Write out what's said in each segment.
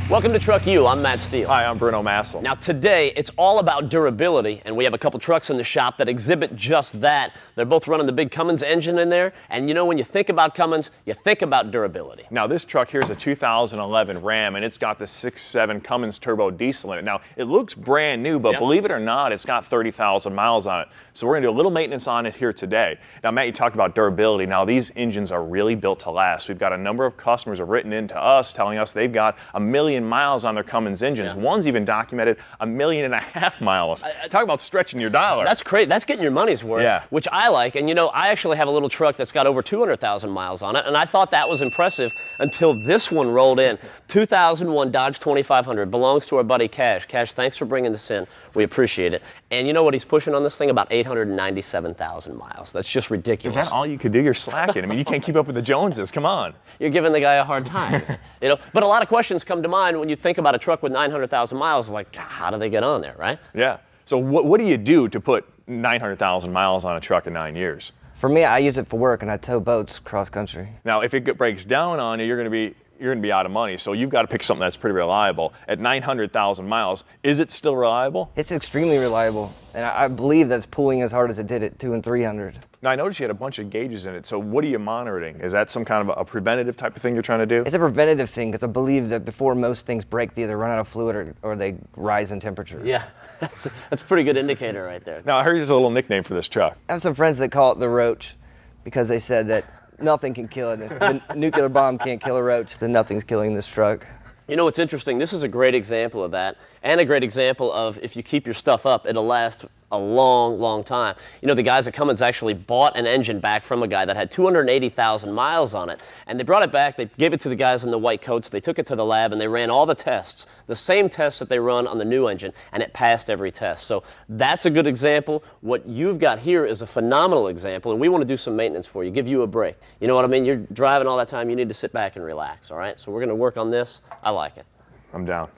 Welcome to Truck U. I'm Matt Steele. Hi, I'm Bruno Massel. Now today, it's all about durability, and we have a couple trucks in the shop that exhibit just that. They're both running the big Cummins engine in there, and you know when you think about Cummins, you think about durability. Now this truck here is a 2011 Ram, and it's got the 6.7 Cummins Turbo Diesel in it. Now it looks brand new, but believe it or not, it's got 30,000 miles on it. So we're gonna do a little maintenance on it here today. Now Matt, you talked about durability. Now these engines are really built to last. We've got a number of customers have written in to us telling us they've got 1 million miles on their Cummins engines. One's even documented 1.5 million miles. Talk about stretching your dollar. That's great. That's getting your money's worth, which I like. And you know, I actually have a little truck that's got over 200,000 miles on it, and I thought that was impressive until this one rolled in. 2001 Dodge 2500 belongs to our buddy Cash. Cash, thanks for bringing this in. We appreciate it. And you know what he's pushing on this thing? About 897,000 miles. That's just ridiculous. Is that all you could do? You're slacking. I mean, you can't keep up with the Joneses. Come on. You're giving the guy a hard time. You know, but a lot of questions come to mind when you think about a truck with 900,000 miles. Like, how do they get on there, right? Yeah. So what do you do to put 900,000 miles on a truck in 9 years? For me, I use it for work, and I tow boats cross country. Now, if it breaks down on you, you're going to be out of money. So you've got to pick something that's pretty reliable. At 900,000 miles, is it still reliable? It's extremely reliable, and I believe that's pulling as hard as it did at 200 and 300. Now, I noticed you had a bunch of gauges in it. So what are you monitoring? Is that some kind of a preventative type of thing you're trying to do? It's a preventative thing, because I believe that before most things break, they either run out of fluid or they rise in temperature. Yeah, that's a pretty good indicator right there. Now, I heard there's a little nickname for this truck. I have some friends that call it the roach, because they said that nothing can kill it. If the nuclear bomb can't kill a roach, then nothing's killing this truck. You know what's interesting? This is a great example of that, and a great example of if you keep your stuff up, it'll last a long, long time. You know, the guys at Cummins actually bought an engine back from a guy that had 280,000 miles on it, and they brought it back, they gave it to the guys in the white coats, they took it to the lab, and they ran all the tests, the same tests that they run on the new engine, and it passed every test. So that's a good example. What you've got here is a phenomenal example, and we want to do some maintenance for you, give you a break. You know what I mean? You're driving all that time, you need to sit back and relax, all right? So we're going to work on this. I like it. I'm down.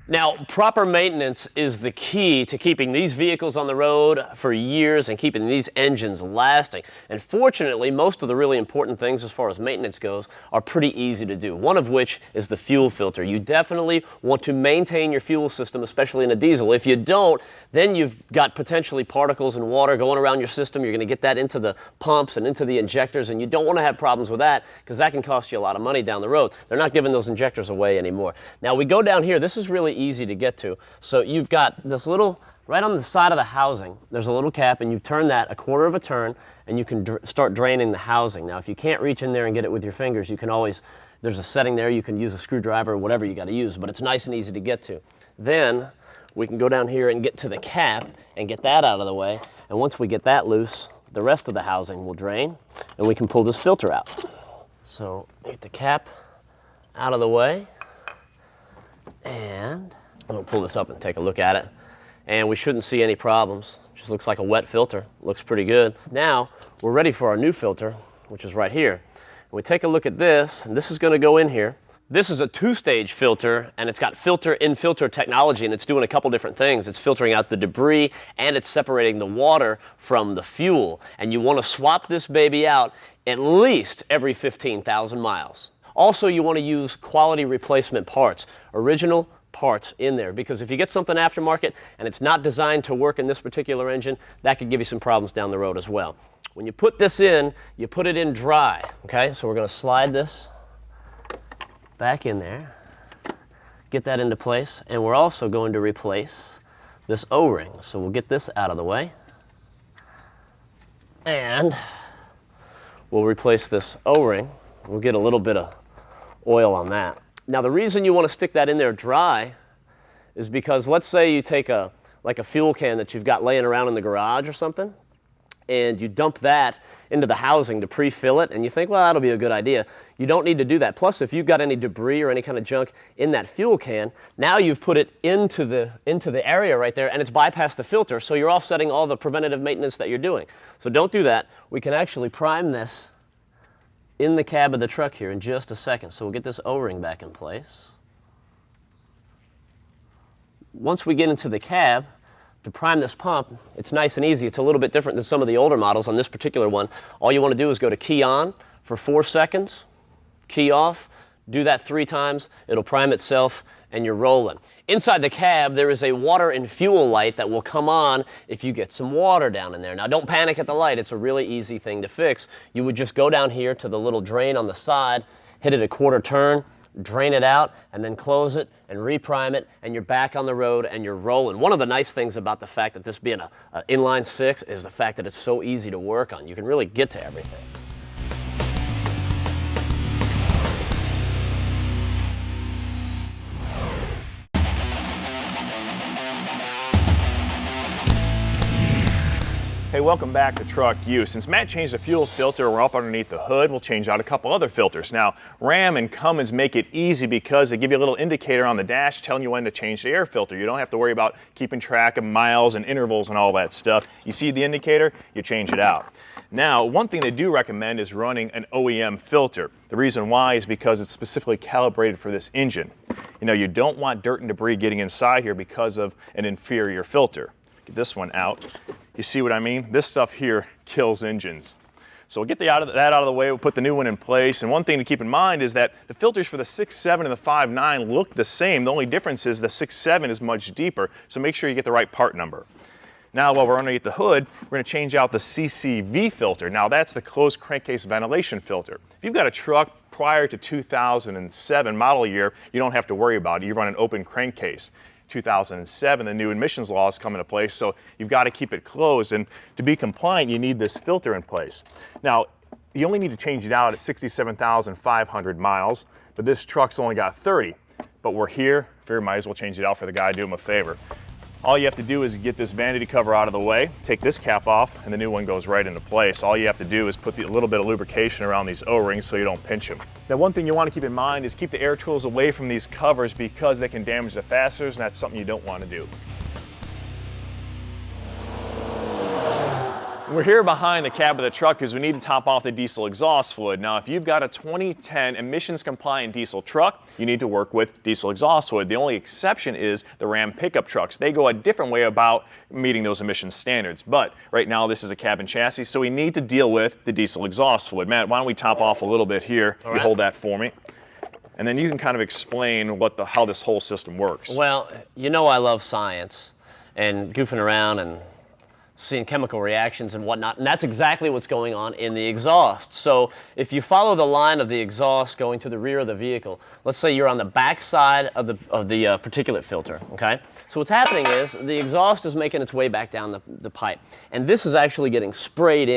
Now, proper maintenance is the key to keeping these vehicles on the road for years and keeping these engines lasting. And fortunately, most of the really important things as far as maintenance goes are pretty easy to do, one of which is the fuel filter. You definitely want to maintain your fuel system, especially in a diesel. If you don't, then you've got potentially particles and water going around your system. You're going to get that into the pumps and into the injectors, and you don't want to have problems with that because that can cost you a lot of money down the road. They're not giving those injectors away anymore. Now, we go down here. This is really easy to get to. So you've got this little, right on the side of the housing, there's a little cap, and you turn that a quarter of a turn, and you can start draining the housing. Now, if you can't reach in there and get it with your fingers, you can always, there's a setting there, you can use a screwdriver or whatever you got to use, but it's nice and easy to get to. Then we can go down here and get to the cap and get that out of the way, and once we get that loose, the rest of the housing will drain, and we can pull this filter out. So get the cap out of the way, and I'm going to pull this up and take a look at it. And we shouldn't see any problems. Just looks like a wet filter. Looks pretty good. Now, we're ready for our new filter, which is right here. And we take a look at this, and this is going to go in here. This is a two-stage filter, and it's got filter-in-filter technology, and it's doing a couple different things. It's filtering out the debris, and it's separating the water from the fuel. And you want to swap this baby out at least every 15,000 miles. Also, you want to use quality replacement parts, original parts in there, because if you get something aftermarket and it's not designed to work in this particular engine, that could give you some problems down the road as well. When you put this in, you put it in dry, okay? So we're going to slide this back in there, get that into place, and we're also going to replace this O-ring. So we'll get this out of the way, and we'll replace this O-ring. We'll get a little bit of oil on that. Now, the reason you want to stick that in there dry is because let's say you take like a fuel can that you've got laying around in the garage or something, and you dump that into the housing to pre-fill it, and you think, well, that'll be a good idea. You don't need to do that. Plus, if you've got any debris or any kind of junk in that fuel can, now you've put it into the area right there, and it's bypassed the filter, so you're offsetting all the preventative maintenance that you're doing. So don't do that. We can actually prime this in the cab of the truck here in just a second. So we'll get this O-ring back in place. Once we get into the cab, to prime this pump, it's nice and easy. It's a little bit different than some of the older models. On this particular one, all you want to do is go to key on for 4 seconds, key off, Do that 3 times, it'll prime itself, and you're rolling. Inside the cab, there is a water and fuel light that will come on if you get some water down in there. Now, don't panic at the light. It's a really easy thing to fix. You would just go down here to the little drain on the side, hit it a quarter turn, drain it out, and then close it and reprime it, and you're back on the road and you're rolling. One of the nice things about the fact that this being an inline 6 is the fact that it's so easy to work on. You can really get to everything. Hey, welcome back to Truck U. Since Matt changed the fuel filter, we're up underneath the hood. We'll change out a couple other filters. Now, Ram and Cummins make it easy because they give you a little indicator on the dash telling you when to change the air filter. You don't have to worry about keeping track of miles and intervals and all that stuff. You see the indicator, you change it out. Now, one thing they do recommend is running an OEM filter. The reason why is because it's specifically calibrated for this engine. You know, you don't want dirt and debris getting inside here because of an inferior filter. Get this one out. You see what I mean? This stuff here kills engines. So we'll get that out of the way, we'll put the new one in place. And one thing to keep in mind is that the filters for the 6.7 and the 5.9 look the same. The only difference is the 6.7 is much deeper, so make sure you get the right part number. Now, while we're underneath the hood, we're going to change out the CCV filter. Now, that's the closed crankcase ventilation filter. If you've got a truck prior to 2007 model year, you don't have to worry about it. You run an open crankcase. 2007, the new emissions laws come into place, so you've got to keep it closed, and to be compliant, you need this filter in place. Now, you only need to change it out at 67,500 miles, but this truck's only got 30. But we're here, figure might as well change it out for the guy, do him a favor. All you have to do is get this vanity cover out of the way, take this cap off, and the new one goes right into place. All you have to do is put a little bit of lubrication around these O-rings so you don't pinch them. Now, one thing you want to keep in mind is keep the air tools away from these covers because they can damage the fasteners, and that's something you don't want to do. We're here behind the cab of the truck because we need to top off the diesel exhaust fluid. Now, if you've got a 2010 emissions compliant diesel truck, you need to work with diesel exhaust fluid. The only exception is the Ram pickup trucks. They go a different way about meeting those emissions standards. But right now, this is a cab and chassis, so we need to deal with the diesel exhaust fluid. Matt, why don't we top off a little bit here? You hold that for me. And then you can kind of explain how this whole system works. Well, you know I love science and goofing around and seeing chemical reactions and whatnot, and that's exactly what's going on in the exhaust. So if you follow the line of the exhaust going to the rear of the vehicle, let's say you're on the back side of the particulate filter, okay? So what's happening is the exhaust is making its way back down the pipe, and this is actually getting sprayed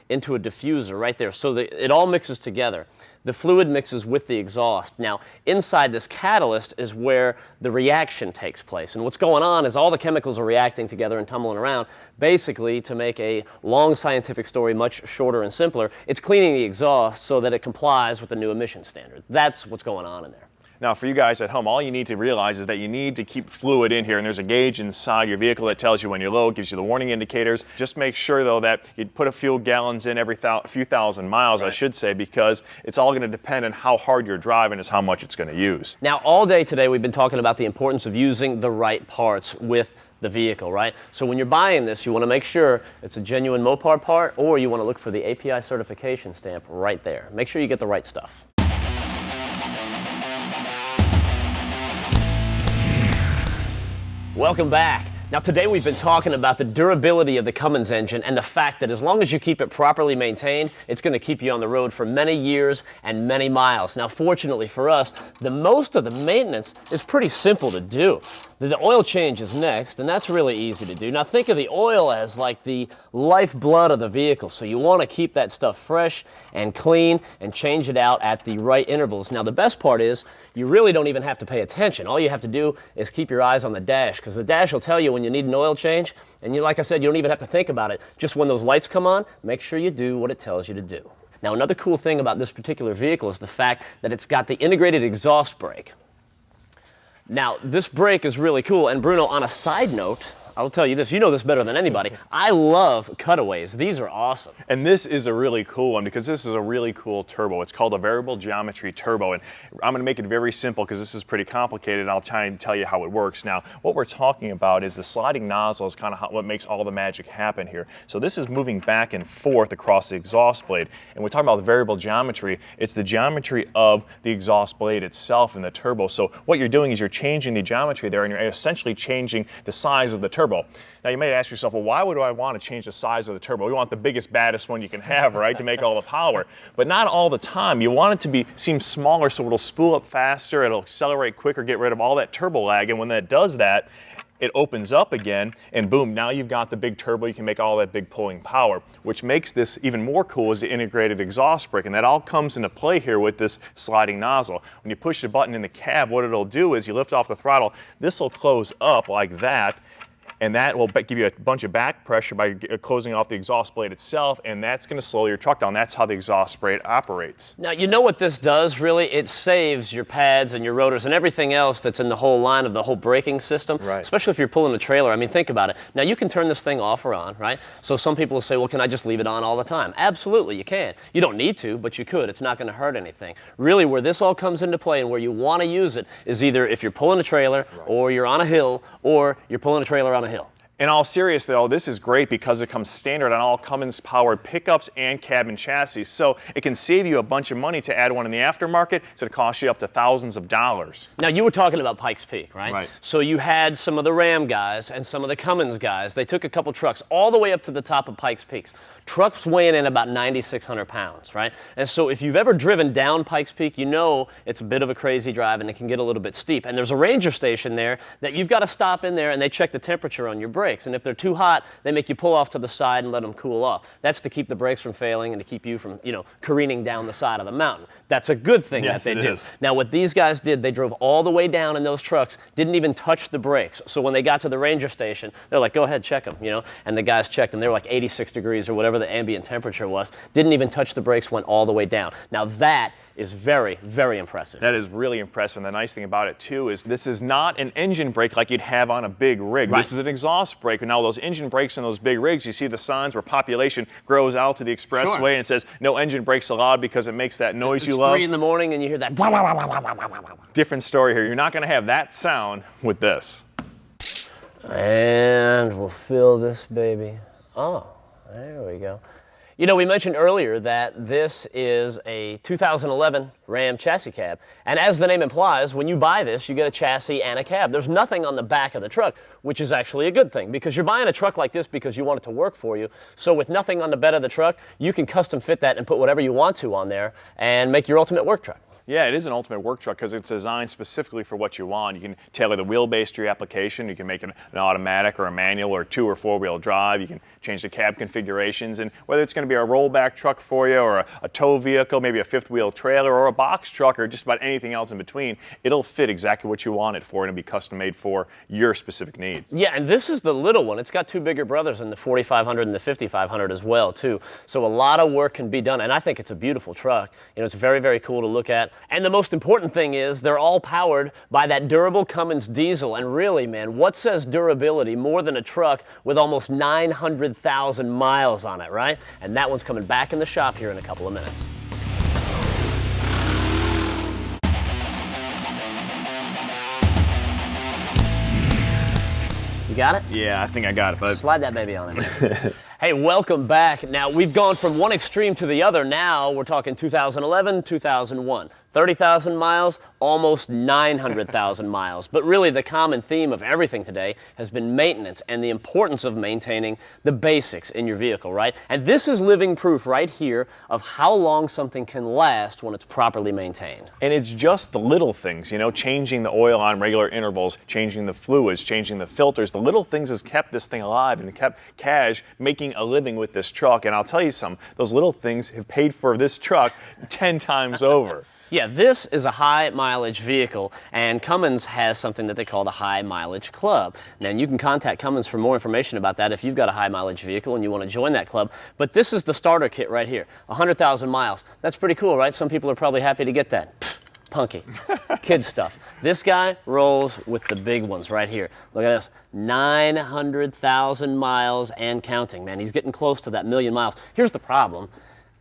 into a diffuser right there, so that it all mixes together. The fluid mixes with the exhaust. Now, inside this catalyst is where the reaction takes place. And what's going on is all the chemicals are reacting together and tumbling around. Basically, to make a long scientific story much shorter and simpler, it's cleaning the exhaust so that it complies with the new emission standards. That's what's going on in there. Now, for you guys at home, all you need to realize is that you need to keep fluid in here, and there's a gauge inside your vehicle that tells you when you're low, gives you the warning indicators. Just make sure, though, that you put a few gallons in every few thousand miles, right, I should say, because it's all going to depend on how hard you're driving is how much it's going to use. Now, all day today, we've been talking about the importance of using the right parts with the vehicle, right? So when you're buying this, you want to make sure it's a genuine Mopar part, or you want to look for the API certification stamp right there. Make sure you get the right stuff. Welcome back. Now today we've been talking about the durability of the Cummins engine and the fact that as long as you keep it properly maintained, it's going to keep you on the road for many years and many miles. Now fortunately for us, most of the maintenance is pretty simple to do. The oil change is next, and that's really easy to do. Now think of the oil as like the lifeblood of the vehicle, so you want to keep that stuff fresh and clean and change it out at the right intervals. Now the best part is you really don't even have to pay attention. All you have to do is keep your eyes on the dash, because the dash will tell you when you need an oil change, and like I said, you don't even have to think about it. Just when those lights come on, make sure you do what it tells you to do. Now another cool thing about this particular vehicle is the fact that it's got the integrated exhaust brake. Now, this brake is really cool, and Bruno, on a side note, I'll tell you this, you know this better than anybody. I love cutaways. These are awesome. And this is a really cool one because this is a really cool turbo. It's called a variable geometry turbo, and I'm going to make it very simple because this is pretty complicated, and I'll try and tell you how it works. Now, what we're talking about is the sliding nozzle is kind of what makes all the magic happen here. So this is moving back and forth across the exhaust blade, and we're talking about the variable geometry. It's the geometry of the exhaust blade itself in the turbo. So what you're doing is you're changing the geometry there, and you're essentially changing the size of the turbo. Now you may ask yourself, well, why would I want to change the size of the turbo? We want the biggest, baddest one you can have, right, to make all the power. But not all the time. You want it to seem smaller so it'll spool up faster, it'll accelerate quicker, get rid of all that turbo lag, and when that does that, it opens up again, and boom, now you've got the big turbo. You can make all that big pulling power, which makes this even more cool is the integrated exhaust brake, and that all comes into play here with this sliding nozzle. When you push the button in the cab, what it'll do is you lift off the throttle, this will close up like that, and that will give you a bunch of back pressure by closing off the exhaust blade itself, and that's going to slow your truck down. That's how the exhaust brake operates. Now, you know what this does, really? It saves your pads and your rotors and everything else that's in the whole line of the whole braking system, right, especially if you're pulling a trailer. I mean, think about it. Now, you can turn this thing off or on, right? So some people will say, well, can I just leave it on all the time? Absolutely, you can. You don't need to, but you could. It's not going to hurt anything. Really, where this all comes into play and where you want to use it is either if you're pulling a trailer, right, or you're on a hill, or you're pulling a trailer on a hill. In all seriousness, though, this is great because it comes standard on all Cummins-powered pickups and cabin chassis, so it can save you a bunch of money to add one in the aftermarket, so it costs you up to thousands of dollars. Now, you were talking about Pikes Peak, right? Right. So you had some of the Ram guys and some of the Cummins guys. They took a couple trucks all the way up to the top of Pikes Peaks. Trucks weighing in about 9,600 pounds, right? And so if you've ever driven down Pikes Peak, you know it's a bit of a crazy drive and it can get a little bit steep. And there's a ranger station there that you've got to stop in there and they check the temperature on your brakes. And if they're too hot, they make you pull off to the side and let them cool off. That's to keep the brakes from failing and to keep you from, careening down the side of the mountain. That's a good thing that they do. Now, what these guys did, they drove all the way down in those trucks, didn't even touch the brakes. So when they got to the ranger station, they're like, go ahead, check them, And the guys checked them. They were like 86 degrees or whatever the ambient temperature was. Didn't even touch the brakes, went all the way down. Now that is very, very impressive. That is really impressive. And the nice thing about it, too, is this is not an engine brake like you'd have on a big rig. Right. This is an exhaust brake. And now those engine brakes in those big rigs, you see the signs where population grows out to the expressway, sure, and it says no engine brakes allowed because it makes that noise it's you love. 3 in the morning and you hear that. Different story here. You're not going to have that sound with this. And we'll fill this baby. Oh, there we go. We mentioned earlier that this is a 2011 Ram chassis cab, and as the name implies, when you buy this, you get a chassis and a cab. There's nothing on the back of the truck, which is actually a good thing, because you're buying a truck like this because you want it to work for you. So with nothing on the bed of the truck, you can custom fit that and put whatever you want to on there and make your ultimate work truck. Yeah, it is an ultimate work truck because it's designed specifically for what you want. You can tailor the wheelbase to your application. You can make it an automatic or a manual or 2- or 4-wheel drive. You can change the cab configurations. And whether it's going to be a rollback truck for you or a tow vehicle, maybe a 5th-wheel trailer or a box truck or just about anything else in between, it'll fit exactly what you want it for and it'll be custom made for your specific needs. Yeah, and this is the little one. It's got 2 bigger brothers in the 4500 and the 5500 as well, too. So a lot of work can be done, and I think it's a beautiful truck. It's very, very cool to look at. And the most important thing is they're all powered by that durable Cummins diesel. And really, man, what says durability more than a truck with almost 900,000 miles on it, right? And that one's coming back in the shop here in a couple of minutes. You got it? Yeah, I think I got it, bud. Slide that baby on in. Hey, welcome back. Now, we've gone from one extreme to the other. Now we're talking 2011, 2001. 30,000 miles, almost 900,000 miles. But really, the common theme of everything today has been maintenance and the importance of maintaining the basics in your vehicle, right? And this is living proof right here of how long something can last when it's properly maintained. And it's just the little things, changing the oil on regular intervals, changing the fluids, changing the filters. The little things has kept this thing alive and kept Cash making a living with this truck. And I'll tell you something, those little things have paid for this truck 10 times over. Yeah, this is a high mileage vehicle, and Cummins has something that they call the High Mileage Club. Now, you can contact Cummins for more information about that if you've got a high mileage vehicle and you want to join that club. But this is the starter kit right here, 100,000 miles. That's pretty cool, right? Some people are probably happy to get that. punky, kid stuff. This guy rolls with the big ones right here. Look at this, 900,000 miles and counting, man. He's getting close to that 1,000,000 miles. Here's the problem.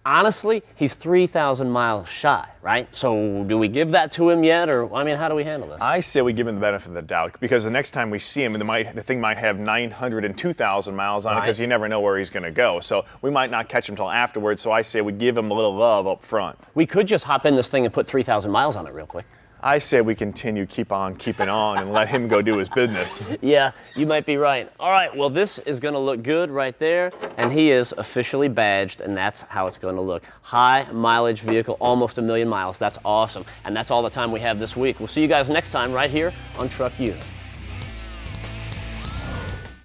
Honestly, he's 3,000 miles shy, right? So do we give that to him yet, or I mean, how do we handle this? I say we give him the benefit of the doubt, because the next time we see him, the thing might have 902,000 miles on it, because you never know where he's going to go. So we might not catch him until afterwards. So I say we give him a little love up front. We could just hop in this thing and put 3,000 miles on it real quick. I say we continue, keep on keeping on, and let him go do his business. Yeah, you might be right. All right, well, this is going to look good right there, and he is officially badged, and that's how it's going to look. High mileage vehicle, almost 1,000,000 miles. That's awesome, and that's all the time we have this week. We'll see you guys next time right here on Truck U.